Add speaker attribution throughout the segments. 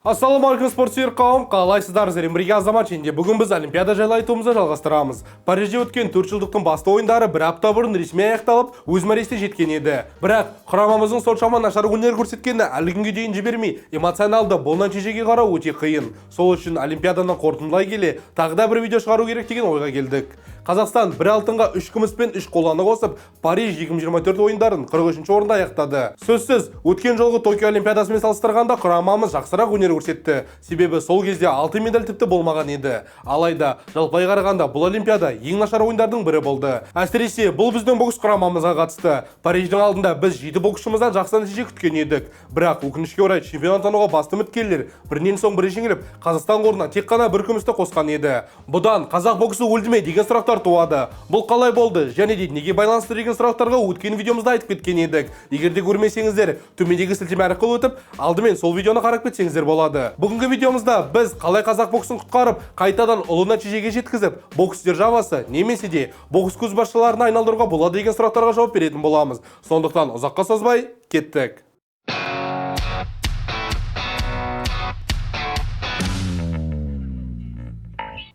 Speaker 1: Ассалаумағалейкум спортсүйер қауым, қалайсыздар? Бірге Азамат және бүгін біз Олимпиада жайлы айтуымызды жалғастырамыз. Парижде өткен 4 жылдықтың басты ойындары бір апта бұрын ресми аяқталып, өз мәресіне жеткен еді. Бірақ құрамамыздың соншама нашар өнер көрсеткені әлі күнге дейін жібермей, эмоционалды бұл нәтижеге қарау өте қиын. Сол үшін Олимпиаданы қорытындылай келе, тағы да бір видео шығару керек деген ойға келдік. Қазақстан бір алтынға 3 күміс пен 3 қоланы қосып, Париж 2024 ойындарын 43-ші орында аяқтады. Сөзсіз, өткен жолғы Токио Олимпиадасымен салыстырғанда құрамамыз жақсырақ өнер көрсетті. Себебі сол кезде алтын медаль тіпті болмаған еді. Алайда, жалпай қарағанда бұл Олимпиада ең нашар ойындардың бірі болды. Әсіресе бұл біздің бокс құрамамызға қатысты. Париждің алдында біз 7 боксшымыздан жақсы нәтиже күткен едік. Бірақ өкінішке орай чемпион атануға басты үміткерлер бірінен соң бірі жеңіліп, Қазақстан қорына тек қана бір күмісті қосқан еді. Бұдан қазақ боксы өлді ме деген сұрақтар туады. Бұл қалай болды және де неге байланысты деген сұрақтарға өткен видеомызда айтып кеткен едік. Егер де көрмесеңіздер, төмендегі сілтеме арқылы өтіп, алдымен сол видеоны қарап кетсеңіздер болады. Бүгінгі видеомызда біз қалай қазақ боксын құтқарып, қайтадан ұлы нәтижеге жеткізіп, бокс державасы немесе де бокс көшбасшыларына айналдыруға болады деген сұрақтарға жауап беретін боламыз. Сондықтан ұзаққа созбай кеттік.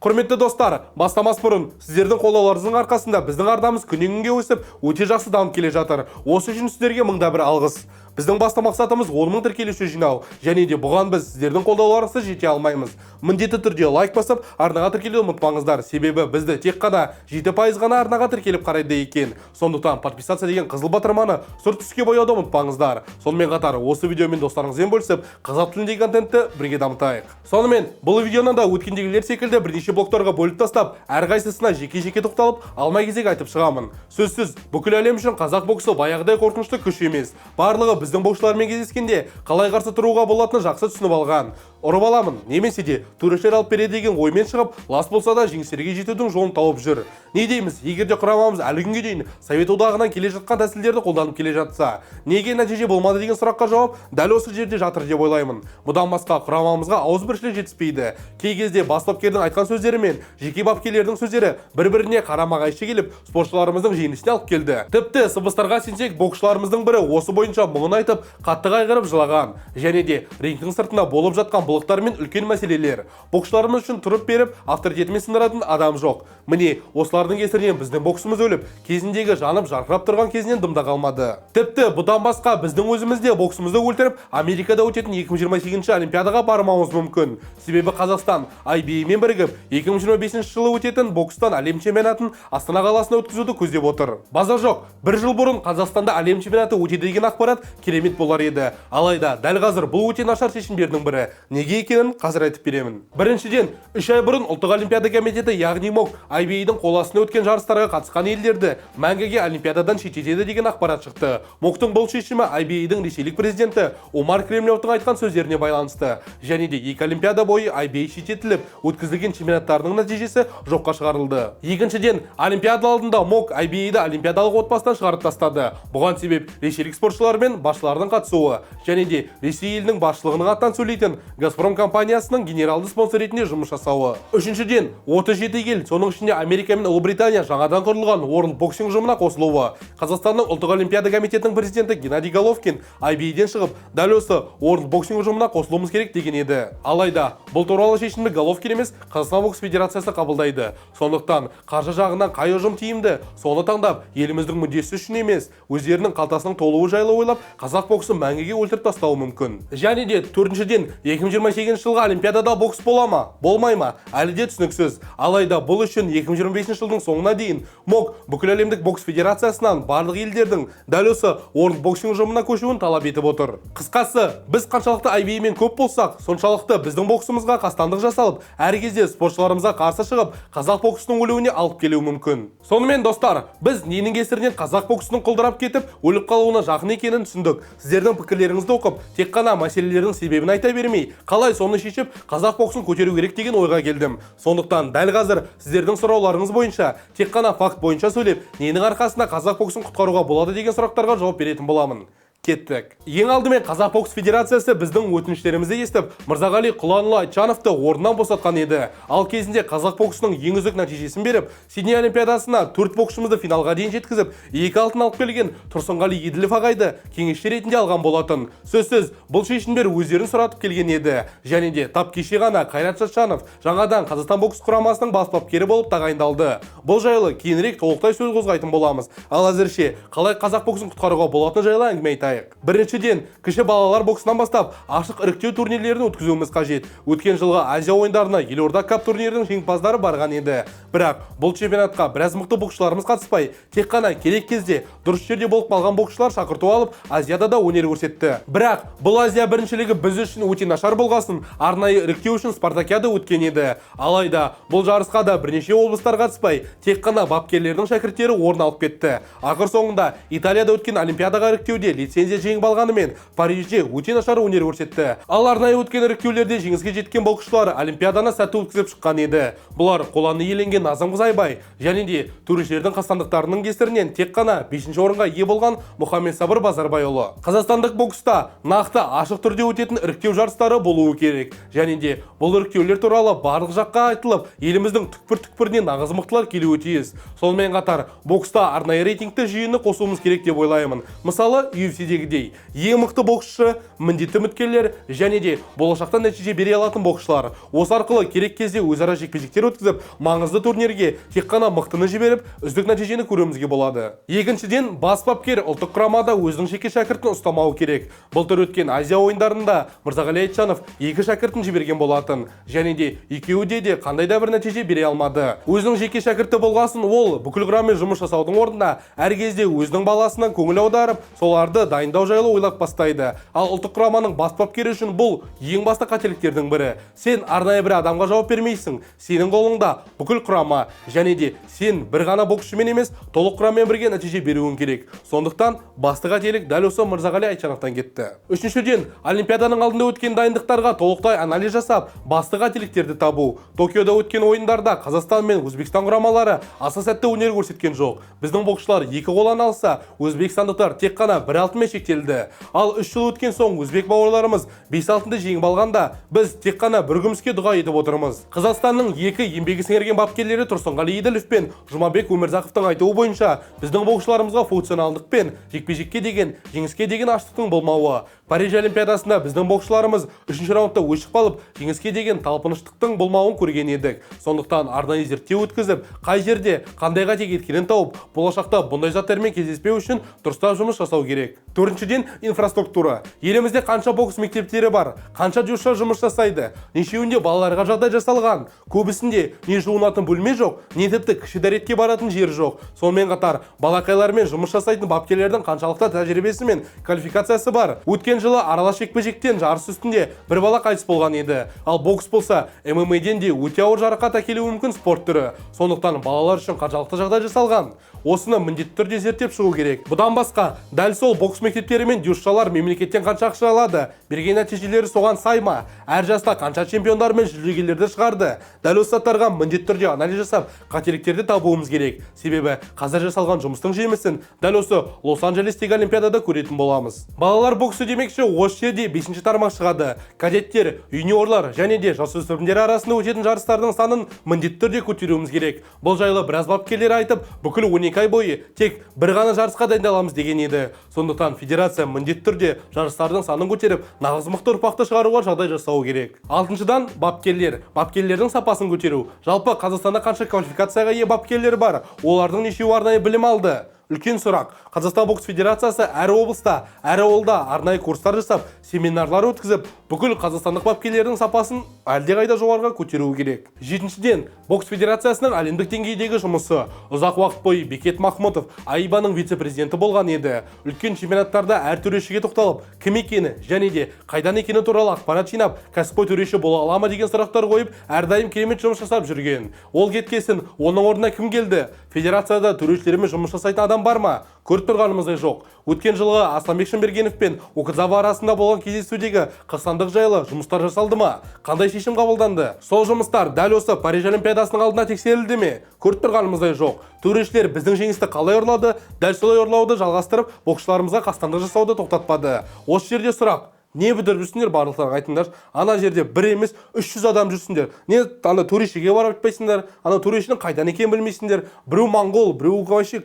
Speaker 1: Құрметті достар, бастамас бұрын, сіздердің қолдауларыңыздың арқасында біздің арнамыз күннен күнге өсіп, өте жақсы дамып келе жатыр. Осы үшін сіздерге мыңда бір алғыс. Біздің басты мақсатымыз 10 мың тіркелуші жинау, және де бұған біз сіздердің қолдауларыңызды жете алмаймыз. Міндетті түрде лайк басып, арнаға тіркелуді ұмытпаңыздар, себебі бізді тек қана 7% ғана арнаға тіркеліп қарайды екен. Сондықтан подписация деген қызыл батырманы сұр түске бояуды ұмытпаңыздар. Сонымен қатар осы видеомен достарыңызбен бөлісіп, қазақ тіліндегі контентті бірге дамытайық. Сонымен бұл видеоны да өткендегілер секілді бірнеше блоктарға бөліп тастап, әрқайсысына жеке-жеке тоқталып, алма-кезек айтып шығамын. Сөзсіз, бүкіл әлем үшін қазақ боксы баяғыдай қорқынышты күш емес. Барлығы біздің боксшылармен кездескенде қалай қарсы тұруға болатыны жақсы түсініп алған. Ұрып аламын, немесе де төрешілер алып береді деген оймен шығып, лас болса да жеңістерге жетудің жолын тауып жүр. Не дейміз, егер де құрамамыз әлі күнге дейін Совет одағынан келе жатқан тәсілдерді қолданып келе жатса, неге нәтиже болмады деген сұраққа жауап дәл осы жерде жатыр деп ойлаймын. Бұдан басқа құрамамызға ауызбіршілік жетіспейді. Кей кезде бас бапкердің айтқан сөздері мен жеке бапкерлердің сөздері бір-біріне қарама-қайшы келіп, спортшыларымыздың жеңісіне алып келді. Тіпті сыбыстарға сенсек, боксшыларымыздың бірі осы бойынша мұңын айтып, қатты қайғырып жылаған. Және де рингтің сыртында болып жатқан бұлықтар мен үлкен мәселелер. Боксшыларымыз үшін тұрып беріп, авторитетімен сындыратын адам жоқ. Міне, осылардың кесірінен біздің боксымыз өліп, кезіндегі жанып жарқырап тұрған кезінен дымда қалмады. Тіпті бұдан басқа біздің өзімізде боксымызды өлтіріп, Америкада өтетін 2028 Олимпиадаға бармауымыз мүмкін. Себебі Қазақстан IBA-мен бірігіп, 2025 жылы өтетін бокстан әлем чемпионатын Астана қаласына өткізуді көздеп отыр. Базар жоқ. Бір жыл бұрын Қазақстанда әлем чемпионаты өтеді деген ақпарат керемет болар еді. Алайда дәл қазір бұл өте нашар шешімдердің бірі. Неге екенін қазір айтып беремін. Біріншіден, 3 ай бұрын ұлттық олимпиада комитеті, яғни МОК, IBA-дің қол астына өткен жарыстарға қатысқан елдерді мәңгіге олимпиададан шеттетеді деген ақпарат шықты. МОК-тың бұл шешімі IBA-дің ресейлік президенті Омар Кремлевтің айтқан сөздеріне байланысты. Және де 2 олимпиада бойы IBA шеттетіліп, өткізілген чемпионаттардың нәтижесі жоққа шығарылды. Екіншіден, олимпиада алдында МОК IBA-ді олимпиадалық отбасынан шығарып тастады. Бұған себеп ресейлік спортшылар мен басшылардың қатысуы, және де Ресей елінің басшылығының аттан сөйлейтін Газпром компаниясының генералды спонсор ретінде жұмыс жасауы. Үшіншіден, 37 ел, соның ішінде Америка мен Ұлыбритания жаңадан құрылған World Boxing ұжымына қосылуы. Қазақстанның ұлттық олимпиада комитетінің президенті Геннадий Головкин IBA-ден шығып, дәл осы World Boxing ұжымына қосылуымыз керек деген еді. Алайда, бұл туралы шешімді Головкин емес, Қазақстан бокс федерациясы қабылдайды. Сондықтан, қаржы жағынан қай ұжым тиімді, соны таңдап, еліміздің мүддесі үшін емес, өздерінің қалтасының толуы жайлы ойлап, қазақ боксын мәңгіге өлтіріп тастауы мүмкін. Және де, төртіншіден, 2028 жылғы олимпиадада бокс бола ма, болмай ма, әлі де түсініксіз. Алайда бұл үшін 2025 жылдың соңына дейін МОК бүкіл әлемдік бокс федерациясынан барлық елдердің дәл осы World Boxing ұжымына көшуін талап етіп отыр. Қысқасы, біз қаншалықты IBA-мен көп болсақ, соншалықты біздің боксымызға қастандық жасалып, әр кезде спортшыларымызға қарсы шығып, қазақ боксының өлуіне алып келуі мүмкін. Сонымен достар, біз ненің кесірінен қазақ боксының құлдырап кетіп, өліп қалуына жақын екенін түсіндік. Сіздердің пікірлеріңізді оқып, тек қана мәселелердің себебін айта бермей, қалай соны шешіп, қазақ боксын көтеру керек деген ойға келдім. Сондықтан дәл қазір сіздердің сұрауларыңыз бойынша, тек қана факт бойынша сөйлеп, ненің арқасында қазақ боксын құтқаруға болады деген сұрақтарға жауап беретін боламын. кеттік. Ең алдымен Қазақ бокс федерациясы біздің өтініштерімізді естіп, Мырзағали Құланұлы Айтжановты орнынан босатқан еді. Ал кезінде қазақ боксының ең үздік нәтижесін беріп, Сидней олимпиадасына 4 боксшымызды финалға дейін жеткізіп, 2 алтын алып келген Тұрсынғали Еділов ағайды кеңесші ретінде алған болатын. Сөзсіз, бұл шешімдер өздерін сұратып келген еді. Және де тап кеше ғана Қайрат Шатжанов жаңадан Қазақстан бокс құрамасының бас бапкері болып тағайындалды. Бұл жайлы кейінірек толықтай сөз қозғайтын боламыз. Ал әзірше қалай қазақ боксын құтқаруға болатыны жайлы әңгіме айтайық. Біріншіден, кіші балалар боксынан бастап ашық іріктеу турнирлерін өткізуіміз қажет. Өткен жылғы Азия ойындарына Елорда кап турнирінің жеңімпаздары барған еді. Бірақ бұл чемпионатқа біраз мықты боксшыларымыз қатыспай, тек қана керек кезде дұрыс жерде болып қалған боксшылар шақырту алып, Азияда да өнер көрсетті. Бірақ бұл Азия біріншілігі біз үшін өте нашар болғасын, арнайы іріктеу үшін Спартакиада өткен еді. Алайда бұл жарысқа да бірнеше облыстар қатыспай, тек қана бапкерлердің шәкірттері орын алып кетті. Ақыр соңында Италияда өткен олимпиадаға іріктеуде лицензия жеңіп алғанымен Парижде өте нашар өнер көрсетті. Ал арнайы өткен іріктеулерде жеңіске жеткен боксшылар олимпиаданы сәтті өткізіп шыққан еді. Бұлар қоланы иеленген Назым Қызайбай және де төрешілердің қастандықтарының кесірінен тек қана 5-ші орынға ие болған Мұхаммед Сабыр Базарбайұлы. Қазақстандық бокста нақты ашық түрде өтетін іріктеу жарыстары болуы керек. Және де бұл іріктеулер туралы барлық жаққа айтылып, еліміздің түкпір-түкпірінен нағыз мықтылар келуі тиіс. Сонымен қатар, бокста арнайы рейтингті жүйені қосуымыз керек деп ойлаймын. Мысалы, UFC-дегідей ең мықты боксшы, міндетті үміткерлер және де болашақта нәтиже бере алатын боксшылар. Осы арқылы керек кезде өзара жекпе-жектер өткізіп, маңызды турнирге тек қана мықтыны жіберіп, үздік нәтижені көруімізге болады. Екіншіден, бас бапкер ұлттық құрамада өзінің жеке шәкіртін ұстамауы керек. Былтыр өткен Азия ойындарында Мырзағали Айтжанов 2 шәкіртін жіберген болатын, және де екеуі де қандай да бір нәтиже бере алмады. Өзінің жеке шәкірті болғасын, ол бүкіл құраммен жұмыс жасаудың орнында әр кезде өзінің баласынан көңіл аударып, соларды дайындау жайлы ойлап бастайды. Ал ұлттық құраманың бас бапкері үшін бұл ең басты қателіктердің бірі. Сен арнайы бір адамға жауап бермейсің. Сенің қолыңда бүкіл құрама, және де сен бір ғана боксшымен емес, толық құраммен бірге нәтиже беруің керек. Сондықтан басты қателік дәл осы Мырзағали Айтжановтан кетті. Үшіншіден, олимпиаданың алдында өткен дайындықтарға толықтай анализ жасап, басты қателіктерді табу. Токиода өткен ойындарда Қазақстан мен Өзбекстан құрамалары аса сәтті өнер көрсеткен жоқ. Біздің боксшылар 2 қоланы алса, өзбекстандықтар тек қана 1 алтынмен шектелді. Ал 3 жыл өткен соң өзбек бауырларымыз 5 алтынды жеңіп алғанда, біз тек қана бір күміске дұға етіп отырмыз. Қазақстанның 2 еңбегі сіңірген бапкерлері Тұрсынғали Еділов пен Жұмабек Өмірзақовтың айтуы бойынша, біздің боксшыларымызға функционалдық пен жекпе-жекке деген, жеңіске деген аштықтың болмауы. Париж олимпиадасында біздің боксшыларымыз 3-ші раундта өшіп қалып, жеңіске деген талпыныштықтың болмауын көрген едік. Сондықтан арнайы зерттеу өткізіп, қай жерде қандай қате кеткенін тауып, болашақта бұндай заттармен кездеспеу үшін дұрыстап жұмыс жасау керек. Төртіншіден, инфраструктура. Елімізде қанша бокс мектептері бар, қанша жүйші жұмыс жасайды, нешеуінде балаларға жағдай жасалған, көбісінде не жуынатын бөлме жоқ, не тіпті кіші дәретке баратын жер жоқ. Сонымен қатар, балақайлармен жұмыс жасайтын бапкерлердің қаншалықты тәжірибесі мен квалификациясы бар. Өткен жылы аралас жекпе-жектен жарыс үстінде бір бала қайтыс болған еді. Ал бокс болса, ММА-ден де өте ауыр жарақат әкелуі мүмкін спорт түрі. Сондықтан балалар үшін қаншалықты жағдай жасалған, осыны міндетті түрде зерттеп шығу керек. Бұдан басқа, дәл сол бокс мектептері мен дюшшалар мемлекеттен қанша ақша алады, берген нәтижелері соған сай ма, әр жаста қанша чемпиондар мен жүлдегерлерді шығарды. Дәл осы заттарға міндетті түрде анализ жасап, қателіктерді табуымыз керек. Себебі қазір жасалған жұмыстың жемісін дәл осы Лос-Анджелестегі олимпиадада көретін боламыз. Балалар боксы демекші осы жерде 5-ші тармақ шығады. Кадеттер, юниорлар және де жасөспірімдер арасында өтетін жарыстардың санын міндетті түрде көтеруіміз керек. Бұл жайлы біраз бапкерлер айтып, бүкіл 12 ай бойы тек бір ғана жарысқа дайындаламыз деген еді. Сондықтан федерация міндетті түрде жарыстардың санын көтеріп, нағыз мықты ұрпақты шығаруға жағдай жасауы керек. Алтыншыдан, бапкерлердің сапасын көтеру. Жалпы Қазақстанда қанша квалификацияға ие бапкерлер бар, олардың нешеуі арнайы білім алды? Үлкен сұрақ. Қазақстан бокс федерациясы әр облыста, әр ауылда арнайы курстар жасап, семинарлар өткізіп, бүкіл қазақстандық бапкерлердің сапасын әлдеқайда жоғарыға көтеруі керек. Жетіншіден, бокс федерациясының әлемдік деңгейдегі жұмысы. Ұзақ уақыт бойы Бекет Махмұтов АИБАның вице-президенті болған еді. Үлкен чемпионаттарда әр төрешіге тоқталып, кім екені және де қайдан екені туралы ақпарат жинап, кәсіпқой төреші бола ала ма деген сұрақтар қойып, әрдайым керемет жұмыс жасап жүрген. Ол кеткесін, оның орнына кім келді? Федерацияда төрешілермен жұмыс жасайтын адам бар ма? Көріп тұрғанымыздай жоқ. Өткен жылғы Асланбек Шынбергенов пен Окудзава арасында болған болған кездесудегі қастандық жайлы жұмыстар жасалды ма? Қандай шешім қабылданды? Сол жұмыстар дәл осы Париж Олимпиадасының алдына тексерілді ме? Көріп тұрғанымыздай жоқ. Төрешілер біздің жеңісті қалай ұрлады? Дәл солай ұрлауды жалғастырып, боксшыларымызға қастандық жасауды тоқтатпады. Осы жерде сұрақ: не бүдіріп жүрсіңдер, барлықтарың айтыңдар. Ана жерде бір емес 300 адам жүрсіңдер. Не ана төрешіге барып айтпайсыңдар? Ана төрешінің қайдан екенін білмейсіңдер. Біреу моңғол, біреу вообще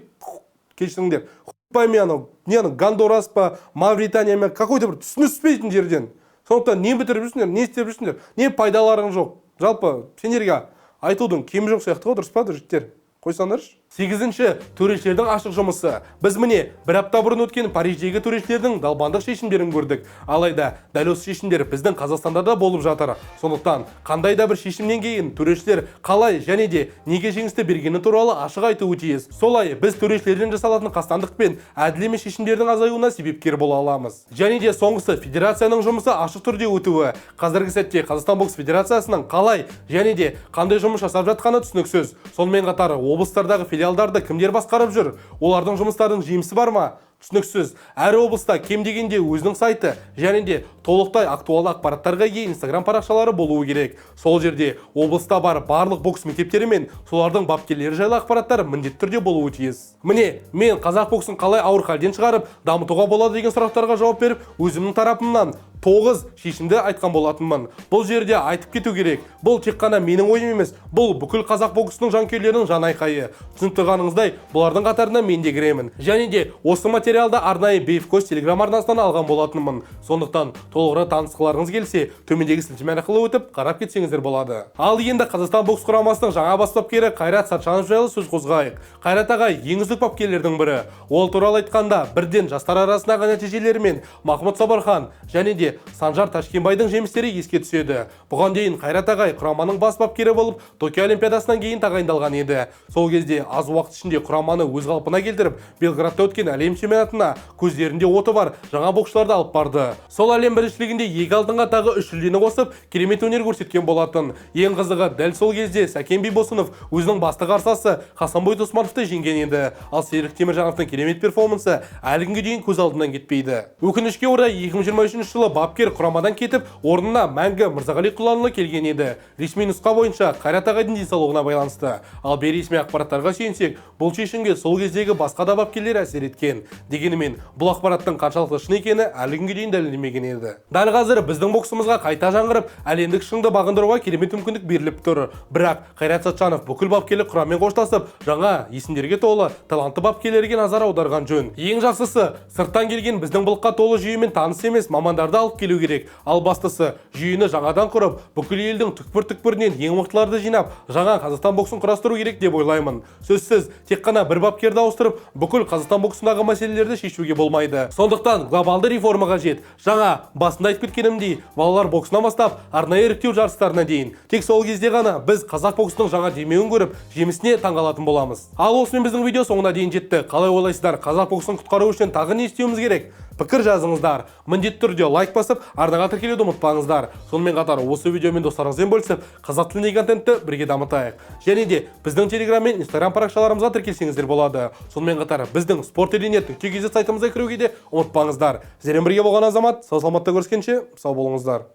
Speaker 1: кешіріңдер. Пойми анау, не ана Гондурас па, Мавритания ма, какой-то бір түсініспейтін жерден. Сондықтан не бітіріп жүрсіңдер, не істеп жүрсіңдер, не пайдаларың жоқ. Жалпы сендерге айтудың кемі жоқ сияқты ғой, дұрыс па, жігіттер? Қойсаңдаршы. 8-ші төрешілердің ашық жұмысы. Біз міне бір апта бұрын өткен Париждегі төрешілердің далбандық шешімдерін көрдік. Алайда дәл осы шешімдер біздің Қазақстанда да болып жатыр. Сондықтан қандай да бір шешімнен кейін төрешілер қалай және де неге жеңісті бергені туралы ашық айтуы тиіс. Солай біз төрешілерден жасалатын қастандық пен әділ емес шешімдердің азаюына себепкер бола аламыз. Және де соңғысы федерацияның жұмысы ашық түрде өтуі. Қазіргі сәтте Қазақстан бокс федерациясының қалай және де қандай жұмыс жасап жатқаны түсініксіз. Сонымен қатар облыстардағы филиалдарды кімдер басқарып жүр? Олардың жұмыстарының жемісі бар ма? Түсініксіз. Әр облыста кем дегенде өзінің сайты және де толықтай актуалды ақпараттарға ие Instagram парақшалары болуы керек. Сол жерде облыста бар барлық бокс мектептері мен солардың бапкерлері жайлы ақпараттар міндетті түрде болуы тиіс. Міне, мен қазақ боксын қалай ауыр халден шығарып, дамытуға болады деген сұрақтарға жауап беріп, өзімнің тарапымнан 9 шешімді айтқан болатынмын. Бұл жерде айтып кету керек. Бұл тек қана менің ойым емес, бұл бүкіл қазақ боксының жанкүйерлерінің жан айқайы. Түсініп тұрғаныңыздай, бұлардың қатарына мен де кіремін. Және де осы материалды арнайы Бейфкос телеграм арнасынан алған болатынмын. Сондықтан толығырақ танысқыларыңыз келсе, төмендегі сілтеме арқылы өтіп қарап кетсеңіздер болады. Ал енді Қазақстан бокс құрамасының жаңа бас бапкері Қайрат Сатжанов жайлы сөз қозғайық. Қайрат ағай ең үздік бапкерлердің бірі. Ол туралы айтқанда, бірден жастар арасындағы нәтижелері мен Махмұт Сабархан және де Санжар Ташкенбайдың жемістері еске түседі. Бұған дейін Қайрат ағай құраманың бас бапкері болып, Токио Олимпиадасынан кейін тағайындалған еді. Сол кезде аз уақыт ішінде құраманы өз қалпына келтіріп, Белградта өткен әлем чемпионатына көздерінде оты бар жаңа боксшыларды алып барды. Сол әлем біріншілігінде екі алтынға тағы 3 жүлдені қосып, керемет өнер көрсеткен болатын. Ең қызығы, дәл сол кезде Сәкен Бибосынов өзінің басты қарсыласы Хасанбой Досмановты жеңген еді. Ал Серік Теміржановтың керемет перформансы әлі күнге дейін көз алдынан кетпейді. Өкінішке орай 2023 жылы бапкер құрамадан кетіп, орнына мәңгі Мырзағали Құланұлы келген еді. Ресми нұсқа бойынша Қайрат ағайдың денсаулығына байланысты. Ал бейресми ақпараттарға сүйенсек, бұл шешімге сол кездегі басқа да бапкерлер әсер еткен. Дегенмен, бұл ақпараттың қаншалықты шын екені әлі күнге дейін дәлелденбеген еді. Дәл қазір біздің боксымызға қайта жаңғырып, әлемдік шыңды бағындыруға керемет мүмкіндік беріліп тұр. Бірақ Қайрат Сатжанов бүкіл бапкерлік құраммен қоштасып, жаңа есімдерге толы талантты бапкерлерге назар аударған жөн. Ең жақсысы, сырттан келген біздің былыққа толы жүйемен таныс емес мамандарды алып келу керек. Ал бастысы, жүйені жаңадан құрып, бүкіл елдің түкпір-түкпірінен ең мықтыларды жинап, жаңа Қазақстан боксын құрастыру керек деп ойлаймын. Сөзсіз, тек қана бір бапкерді ауыстырып, бүкіл Қазақстан боксындағы мәселелерді шешуге болмайды. Сондықтан глобалды реформа қажет. Жаңа басында айтып кеткенімдей, балалар боксынан бастап, арнайы іріктеу жарыстарына дейін. Тек сол кезде ғана біз қазақ боксының жаңа демеуін көріп, жемісіне таңғалатын боламыз. Ал осымен біздің видео соңына дейін жетті. Қалай ойлайсыздар, қазақ боксын құтқару үшін тағы не істеуіміз керек? Пікір жазыңыздар. Міндетті түрде лайк басып, арнаға тіркелуді ұмытпаңыздар. Сонымен қатар осы видеомен достарыңызбен бөлісіп, қазақ тіліндегі контентті бірге дамытайық. Және де біздің Telegram мен Instagram парақшаларымызға тіркелсеңіздер болады. Сонымен қатар біздің sporteline.kz сайтымызға кіруге де ұмытпаңыздар. Сіздермен бірге болған Азамат, сау саламатта көріскенше, сау болыңыздар.